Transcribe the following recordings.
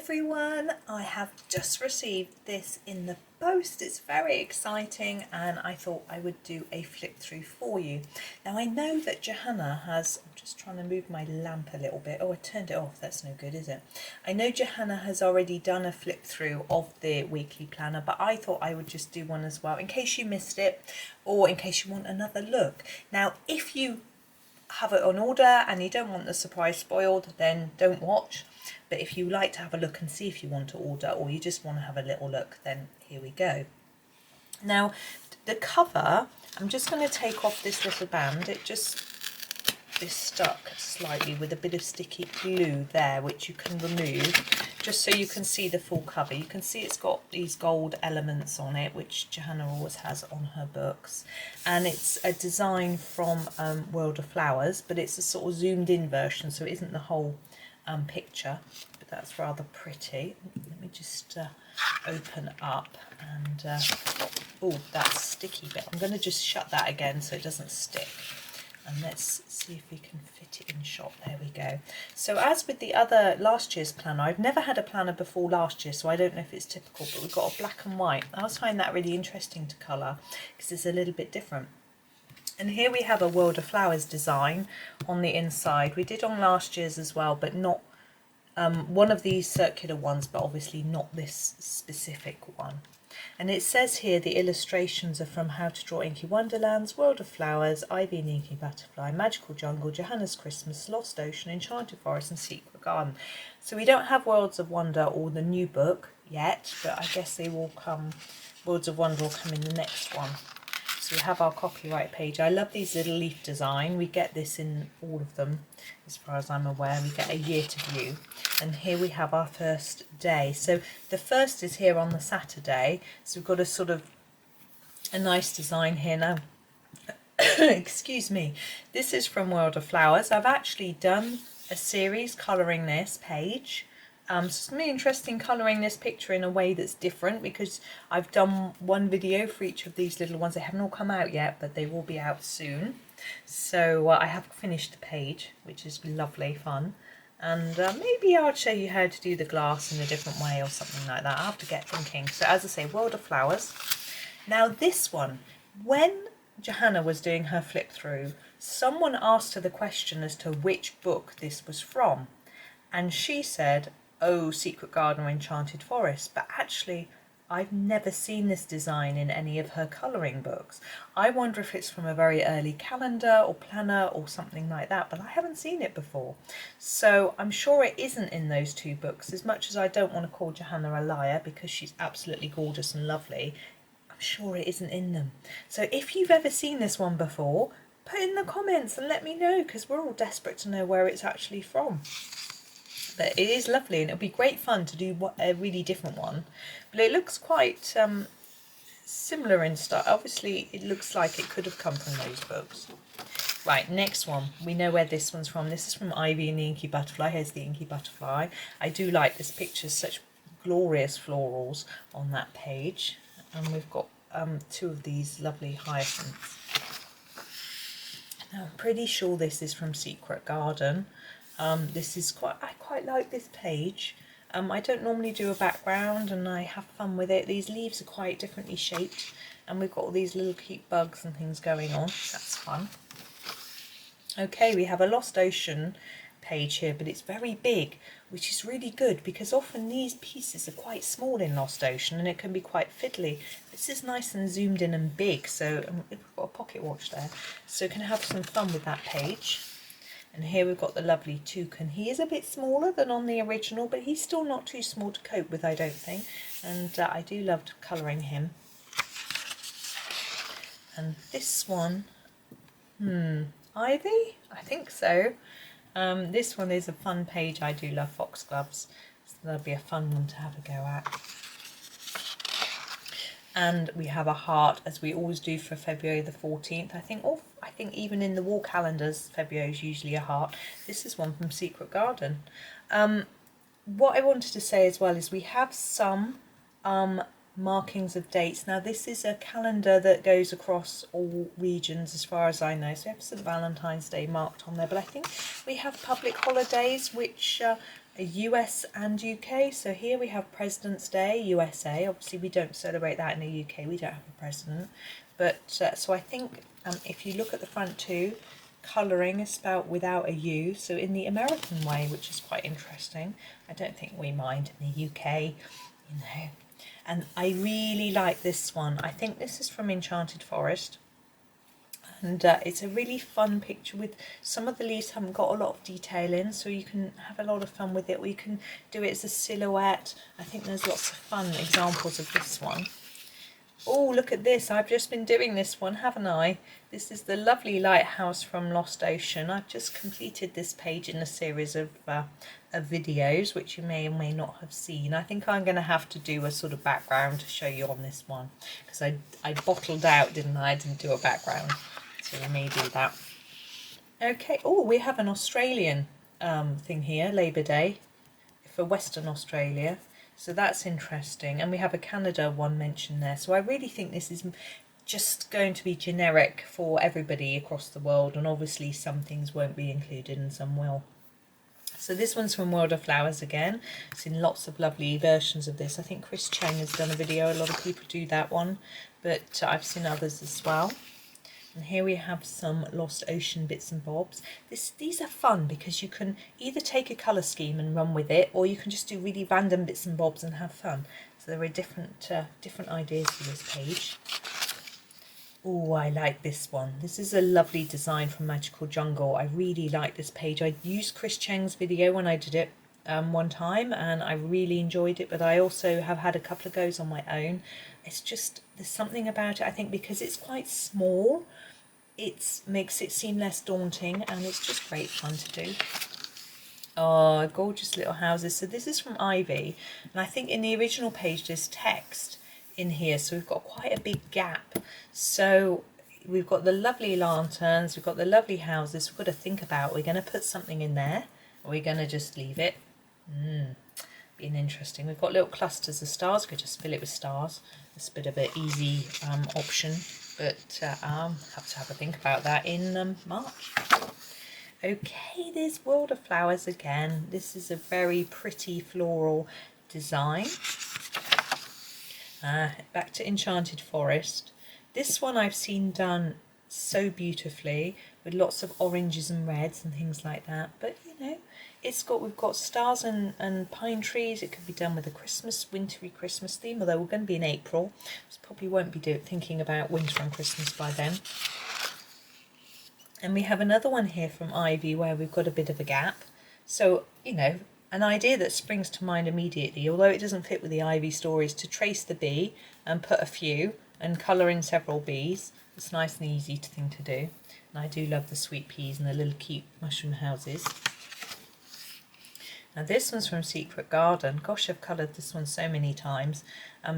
everyone, I have just received this in the post. It's very exciting and I thought I would do a flip through for you. Now I know that Johanna has, I'm just trying to move my lamp a little bit. Oh, I turned it off, that's no good, is it? I know Johanna has already done a flip through of the weekly planner, but I thought I would just do one as well in case you missed it or in case you want another look. Now if you have it on order and you don't want the surprise spoiled, then don't watch. But if you like to have a look and see if you want to order, or you just want to have a little look, then here we go. Now the cover, I'm just going to take off this little band. It just is stuck slightly with a bit of sticky glue there, which you can remove just so you can see the full cover. You can see it's got these gold elements on it, which Johanna always has on her books, and it's a design from World of Flowers, but it's a sort of zoomed in version, so it isn't the whole picture, but that's rather pretty. Let me just open up and oh, that sticky bit, I'm going to just shut that again so it doesn't stick. And let's see if we can fit it in shot. There we go. So as with the other last year's planner, I've never had a planner before last year, so I don't know if it's typical, but we've got a black and white. I always find that really interesting to colour because it's a little bit different. And here we have a World of Flowers design on the inside. We did on last year's as well, but not one of these circular ones, but obviously not this specific one. And it says here the illustrations are from How to Draw Inky Wonderlands, World of Flowers, Ivy and Inky Butterfly, Magical Jungle, Johanna's Christmas, Lost Ocean, Enchanted Forest and Secret Garden. So we don't have Worlds of Wonder or the new book yet, but I guess they will come, Worlds of Wonder will come in the next one. So we have our copyright page. I love these little leaf design. We get this in all of them, as far as I'm aware. We get a year to view. And here we have our first day. So the first is here on the Saturday. So we've got a sort of a nice design here now. Excuse me. This is from World of Flowers. I've actually done a series colouring this page. So it's going to be interesting colouring this picture in a way that's different, because I've done one video for each of these little ones. They haven't all come out yet, but they will be out soon. So I have finished the page, which is lovely fun. And maybe I'll show you how to do the glass in a different way or something like that. I'll have to get thinking. So as I say, World of Flowers. Now this one, when Johanna was doing her flip through, someone asked her the question as to which book this was from. And she said, oh, Secret Garden or Enchanted Forest, but actually I've never seen this design in any of her colouring books. I wonder if it's from a very early calendar or planner or something like that, but I haven't seen it before. So I'm sure it isn't in those two books, as much as I don't want to call Johanna a liar because she's absolutely gorgeous and lovely. I'm sure it isn't in them. So if you've ever seen this one before, put in the comments and let me know, because we're all desperate to know where it's actually from. But it is lovely, and it'll be great fun to do a really different one. But it looks quite similar in style. Obviously, it looks like it could have come from those books. Right, next one. We know where this one's from. This is from Ivy and the Inky Butterfly. Here's the Inky Butterfly. I do like this picture. Such glorious florals on that page. And we've got two of these lovely hyacinths. Now, I'm pretty sure this is from Secret Garden. This is I quite like this page. I don't normally do a background and I have fun with it. These leaves are quite differently shaped and we've got all these little cute bugs and things going on. That's fun. Okay, we have a Lost Ocean page here, but it's very big, which is really good because often these pieces are quite small in Lost Ocean and it can be quite fiddly. This is nice and zoomed in and big, so we've got a pocket watch there, so you can have some fun with that page. And here we've got the lovely Toucan. He is a bit smaller than on the original, but he's still not too small to cope with, I don't think. And I do love colouring him. And this one, Ivy? I think so. This one is a fun page. I do love foxgloves, so that'll be a fun one to have a go at. And we have a heart, as we always do for February the 14th. I think even in the wall calendars, February is usually a heart. This is one from Secret Garden. What I wanted to say as well is we have some markings of dates. Now this is a calendar that goes across all regions as far as I know. So we have St. Valentine's Day marked on there, but I think we have public holidays which US and UK. So here we have President's Day, USA. Obviously we don't celebrate that in the UK, we don't have a president. But so I think if you look at the front too, colouring is spelt without a U, so in the American way, which is quite interesting. I don't think we mind in the UK, you know. And I really like this one. I think this is from Enchanted Forest. And it's a really fun picture with some of the leaves haven't got a lot of detail in, so you can have a lot of fun with it, or you can do it as a silhouette. I think there's lots of fun examples of this one. Oh, look at this. I've just been doing this one, haven't I? This is the lovely Lighthouse from Lost Ocean. I've just completed this page in a series of videos, which you may or may not have seen. I think I'm going to have to do a sort of background to show you on this one, because I bottled out, didn't I? I didn't do a background, so we may do that. Okay, oh, we have an Australian thing here, Labour Day, for Western Australia. So that's interesting, and we have a Canada one mentioned there. So I really think this is just going to be generic for everybody across the world, and obviously some things won't be included and some will. So this one's from World of Flowers again. I've seen lots of lovely versions of this. I think Chris Cheng has done a video. A lot of people do that one, but I've seen others as well. And here we have some Lost Ocean bits and bobs. These are fun because you can either take a colour scheme and run with it, or you can just do really random bits and bobs and have fun. So there are different ideas for this page. Oh, I like this one. This is a lovely design from Magical Jungle. I really like this page. I used Chris Cheng's video when I did it one time, and I really enjoyed it, but I also have had a couple of goes on my own. It's just, there's something about it, I think, because it's quite small, it makes it seem less daunting, and it's just great fun to do. Oh, gorgeous little houses. So this is from Ivy, and I think in the original page there's text in here, so we've got quite a big gap. So we've got the lovely lanterns, we've got the lovely houses. We've got to think about, we're going to put something in there, or we're going to just leave it. Being interesting. We've got little clusters of stars. We could just fill it with stars. It's a bit of an easy option, but I'll have to have a think about that in March. Okay, there's World of Flowers again. This is a very pretty floral design. Back to Enchanted Forest. This one I've seen done so beautifully with lots of oranges and reds and things like that, but you know, we've got stars and pine trees. It could be done with a wintry Christmas theme, although we're going to be in April, so probably won't be thinking about winter and Christmas by then. And we have another one here from Ivy where we've got a bit of a gap. So, you know, an idea that springs to mind immediately, although it doesn't fit with the Ivy story, is to trace the bee and put a few and colour in several bees. It's nice and easy thing to do. And I do love the sweet peas and the little cute mushroom houses. Now this one's from Secret Garden. Gosh, I've coloured this one so many times.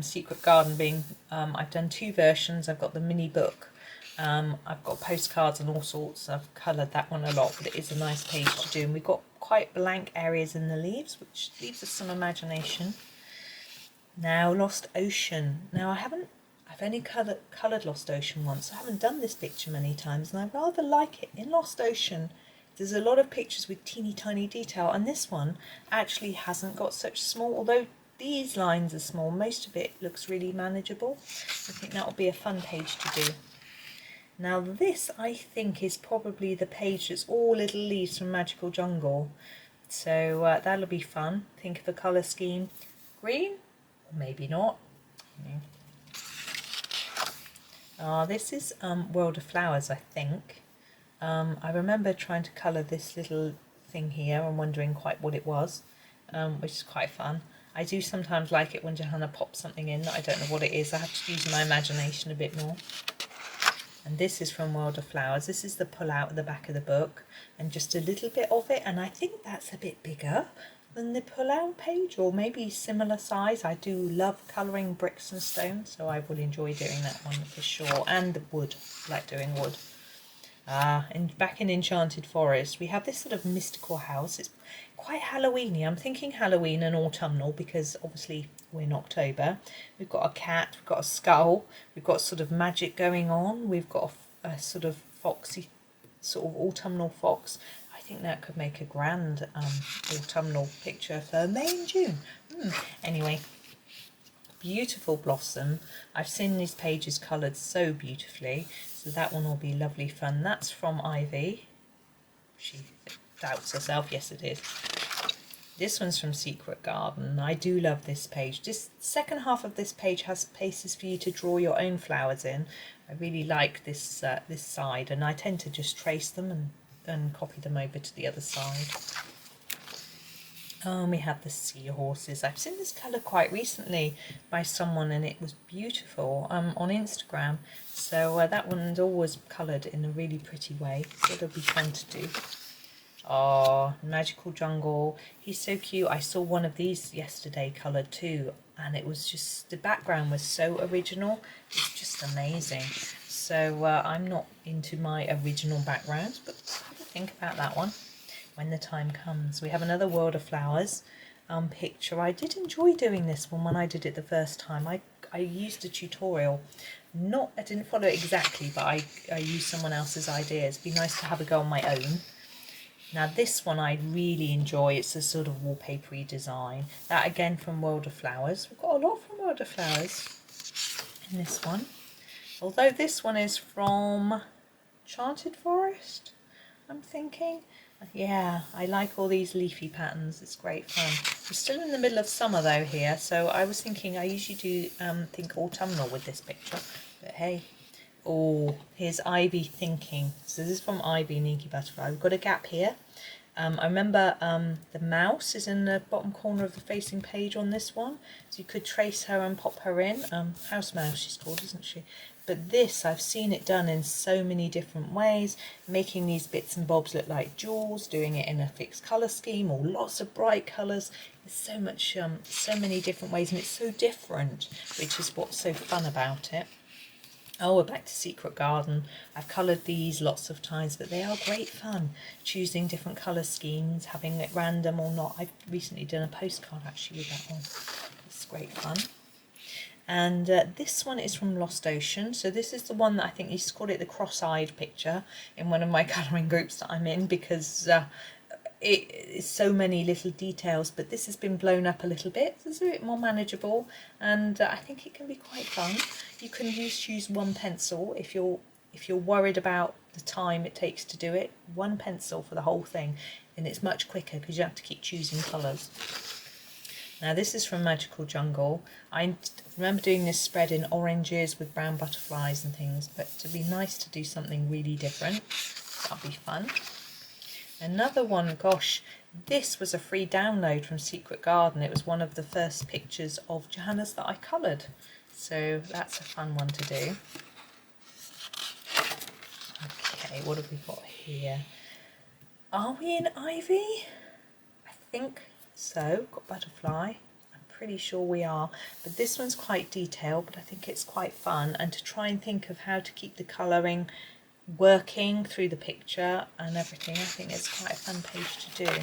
Secret Garden being, I've done two versions. I've got the mini book. I've got postcards and all sorts. I've coloured that one a lot, but it is a nice page to do. And we've got quite blank areas in the leaves, which leaves us some imagination. Now Lost Ocean. Now I've only coloured Lost Ocean once. I haven't done this picture many times, and I rather like it. In Lost Ocean, there's a lot of pictures with teeny tiny detail, and this one actually hasn't got such small, although these lines are small, most of it looks really manageable. I think that will be a fun page to do. Now this, I think, is probably the page that's all little leaves from Magical Jungle. So that'll be fun. Think of a colour scheme. Green? Or maybe not. This is World of Flowers, I think. I remember trying to colour this little thing here and wondering quite what it was, which is quite fun. I do sometimes like it when Johanna pops something in that I don't know what it is. I have to use my imagination a bit more. And this is from World of Flowers. This is the pull out at the back of the book, and just a little bit of it, and I think that's a bit bigger than the pull out page, or maybe similar size. I do love colouring bricks and stones, so I will enjoy doing that one for sure. And the wood, I like doing wood. And back in Enchanted Forest, we have this sort of mystical house. It's quite Halloweeny. I'm thinking Halloween and autumnal because obviously we're in October. We've got a cat, we've got a skull, we've got sort of magic going on. We've got a sort of foxy, sort of autumnal fox. I think that could make a grand autumnal picture for May and June. Anyway, beautiful blossom. I've seen these pages coloured so beautifully, so that one will be lovely fun. That's from Ivy. She doubts herself. Yes, it is. This one's from Secret Garden. I do love this page. This second half of this page has places for you to draw your own flowers in. I really like this this side, and I tend to just trace them and copy them over to the other side. We have the seahorses. I've seen this colour quite recently by someone, and it was beautiful on Instagram. So that one's always coloured in a really pretty way, so it'll be fun to do. Oh, Magical Jungle. He's so cute. I saw one of these yesterday coloured too, and it was just, the background was so original. It's just amazing. So I'm not into my original backgrounds, but have a think about that one when the time comes. We have another World of Flowers picture. I did enjoy doing this one when I did it the first time. I used a tutorial. I didn't follow it exactly, but I used someone else's ideas. It'd be nice to have a go on my own. Now this one I really enjoy. It's a sort of wallpapery design. That again from World of Flowers. We've got a lot from World of Flowers in this one. Although this one is from Enchanted Forest, I'm thinking. Yeah, I like all these leafy patterns. It's great fun. We're still in the middle of summer though here, so I was thinking, I usually do think autumnal with this picture, but hey. Oh, here's Ivy thinking. So this is from Ivy and Inky Butterfly. We've got a gap here. I remember the mouse is in the bottom corner of the facing page on this one, so you could trace her and pop her in. House mouse she's called, isn't she? But this, I've seen it done in so many different ways, making these bits and bobs look like jewels, doing it in a fixed colour scheme or lots of bright colours. There's so much, so many different ways, and it's so different, which is what's so fun about it. Oh, we're back to Secret Garden. I've coloured these lots of times, but they are great fun. Choosing different colour schemes, having it random or not. I've recently done a postcard actually with that one. It's great fun. And this one is from Lost Ocean. So this is the one that I think you called it the cross-eyed picture in one of my colouring groups that I'm in, because it's so many little details, but this has been blown up a little bit, so it's a bit more manageable, and I think it can be quite fun. You can just use one pencil if you're worried about the time it takes to do it. One pencil for the whole thing, and it's much quicker because you have to keep choosing colours. Now this is from Magical Jungle. I remember doing this spread in oranges with brown butterflies and things, but it'd be nice to do something really different. That'll be fun. Another one, gosh, this was a free download from Secret Garden. It was one of the first pictures of Johanna's that I coloured. So that's a fun one to do. Okay, what have we got here? Are we in Ivy? I think so. Got Butterfly. I'm pretty sure we are. But this one's quite detailed, but I think it's quite fun. And to try and think of how to keep the colouring working through the picture and everything, I think it's quite a fun page to do.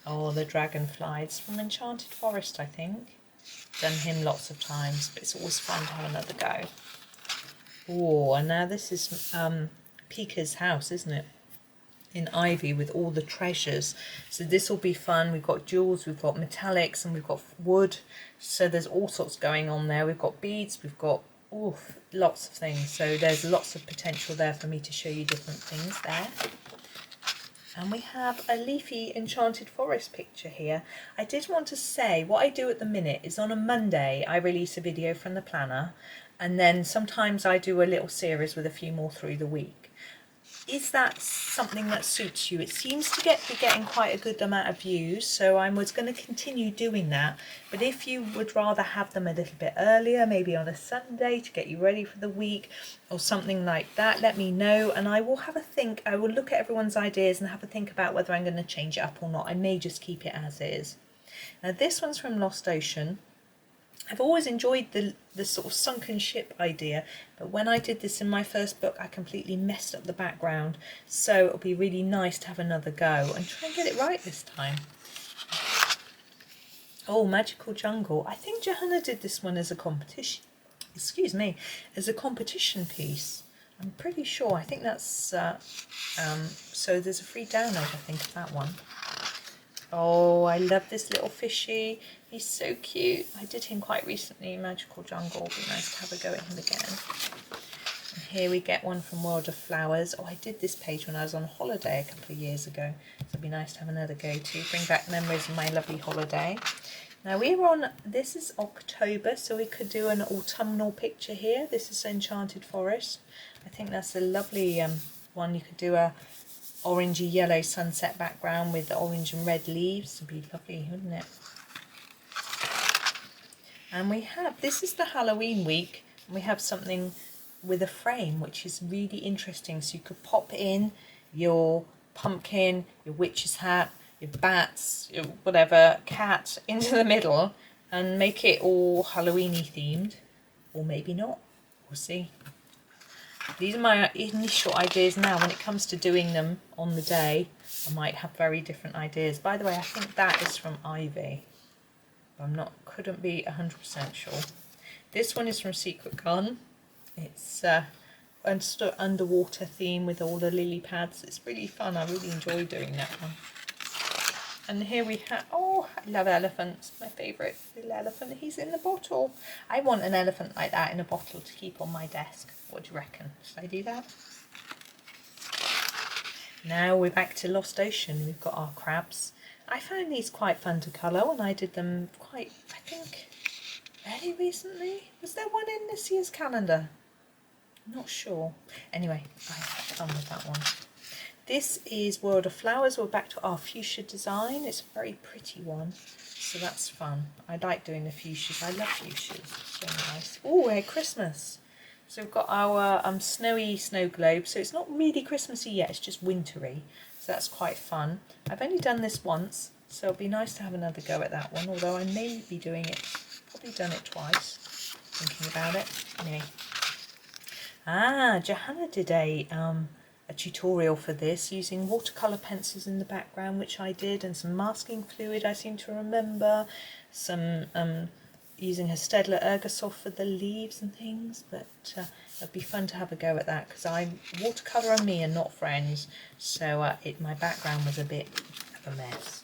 Oh, the dragonfly. It's from Enchanted Forest, I think. Done him lots of times, but it's always fun to have another go. Oh, and now this is Pika's house, isn't it? In Ivy with all the treasures. So this will be fun. We've got jewels, we've got metallics, and we've got wood. So there's all sorts going on there. We've got beads, we've got lots of things. So there's lots of potential there for me to show you different things there. And we have a leafy Enchanted Forest picture here. I did want to say, what I do at the minute is on a Monday I release a video from the planner, and then sometimes I do a little series with a few more through the week. Is that something that suits you? It seems to be getting quite a good amount of views, so I was going to continue doing that. But if you would rather have them a little bit earlier, maybe on a Sunday to get you ready for the week or something like that, let me know, and I will have a think. I will look at everyone's ideas and have a think about whether I'm going to change it up or not. I may just keep it as is. Now this one's from Lost Ocean. I've always enjoyed the sort of sunken ship idea, but when I did this in my first book I completely messed up the background, so it'll be really nice to have another go and try and get it right this time. Oh, Magical Jungle. I think Johanna did this one as a competition, excuse me, as a competition piece. I'm pretty sure, I think that's, so there's a free download, I think, of that one. Oh, I love this little fishy. He's so cute. I did him quite recently in Magical Jungle. It'd be nice to have a go at him again. And here we get one from World of Flowers. Oh, I did this page when I was on holiday a couple of years ago. So it'd be nice to have another go to. Bring back memories of my lovely holiday. Now we're on, this is October, so we could do an autumnal picture here. This is Enchanted Forest. I think that's a lovely one. You could do a orangey yellow sunset background with the orange and red leaves. It'd be lovely, wouldn't it? And we have, this is the Halloween week, and we have something with a frame which is really interesting. So you could pop in your pumpkin, your witch's hat, your bats, your whatever, cat into the middle and make it all Halloweeny themed, or maybe not. We'll see. These are my initial ideas now. When it comes to doing them on the day, I might have very different ideas. By the way, I think that is from Ivy. Couldn't be 100% sure. This one is from Secret Garden. It's underwater theme with all the lily pads. It's really fun. I really enjoy doing that one. And here we have, oh, I love elephants. My favourite little elephant. He's in the bottle. I want an elephant like that in a bottle to keep on my desk. What do you reckon? Should I do that? Now we're back to Lost Ocean. We've got our crabs. I found these quite fun to colour when I did them quite, I think, very recently. Was there one in this year's calendar? I'm not sure. Anyway, I had fun with that one. This is World of Flowers. We're back to our fuchsia design. It's a very pretty one, so that's fun. I like doing the fuchsias. I love fuchsias. It's so nice. Oh, we're at Christmas. So we've got our snowy snow globe. So it's not really Christmassy yet. It's just wintry. So that's quite fun. I've only done this once, so it'll be nice to have another go at that one. Although I may be doing it, probably done it twice. Thinking about it. Anyway. Johanna did a tutorial for this using watercolour pencils in the background, which I did, and some masking fluid, I seem to remember, some using her Staedtler Ergosoft for the leaves and things, but it'd be fun to have a go at that because I'm watercolour and me are not friends, so my background was a bit of a mess.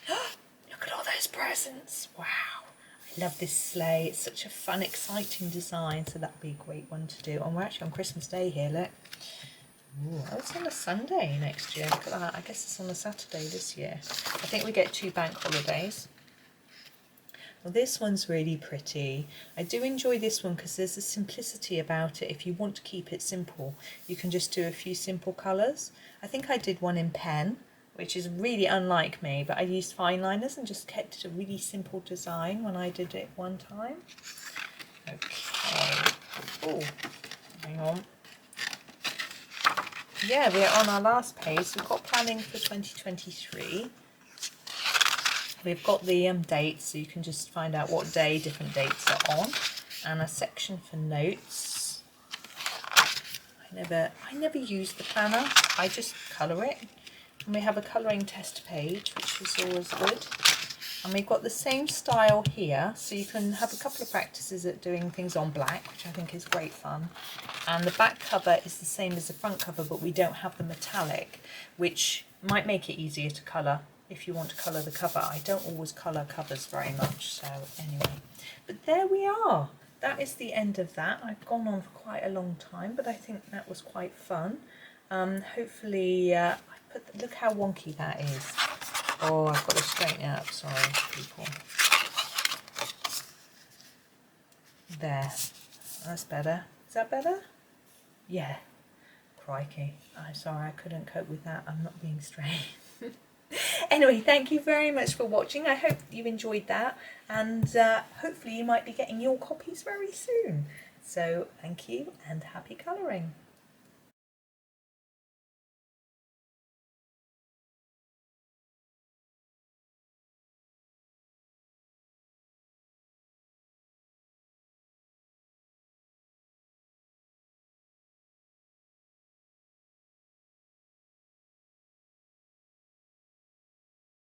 Look at all those presents! Wow, I love this sleigh. It's such a fun, exciting design, so that'd be a great one to do. And we're actually on Christmas Day here, look. Ooh, oh, it's on a Sunday next year. Look at that. I guess it's on a Saturday this year. I think we get 2 bank holidays. Well, this one's really pretty. I do enjoy this one because there's a simplicity about it. If you want to keep it simple, you can just do a few simple colours. I think I did one in pen, which is really unlike me, but I used fine liners and just kept it a really simple design when I did it one time. Okay. Oh, hang on. Yeah, we're on our last page. We've got planning for 2023. We've got the dates, so you can just find out what day different dates are on, and a section for notes. I never use the planner. I just colour it, and we have a colouring test page, which is always good. And we've got the same style here, so you can have a couple of practices at doing things on black, which I think is great fun. And the back cover is the same as the front cover, but we don't have the metallic, which might make it easier to colour if you want to colour the cover. I don't always colour covers very much, so anyway. But there we are. That is the end of that. I've gone on for quite a long time, but I think that was quite fun. Hopefully, look how wonky that is. Oh, I've got to straighten it up, sorry, people. There. That's better. Is that better? Yeah. Crikey. I'm sorry, I couldn't cope with that. I'm not being straight. Anyway, thank you very much for watching. I hope you enjoyed that, and hopefully you might be getting your copies very soon. So, thank you, and happy colouring.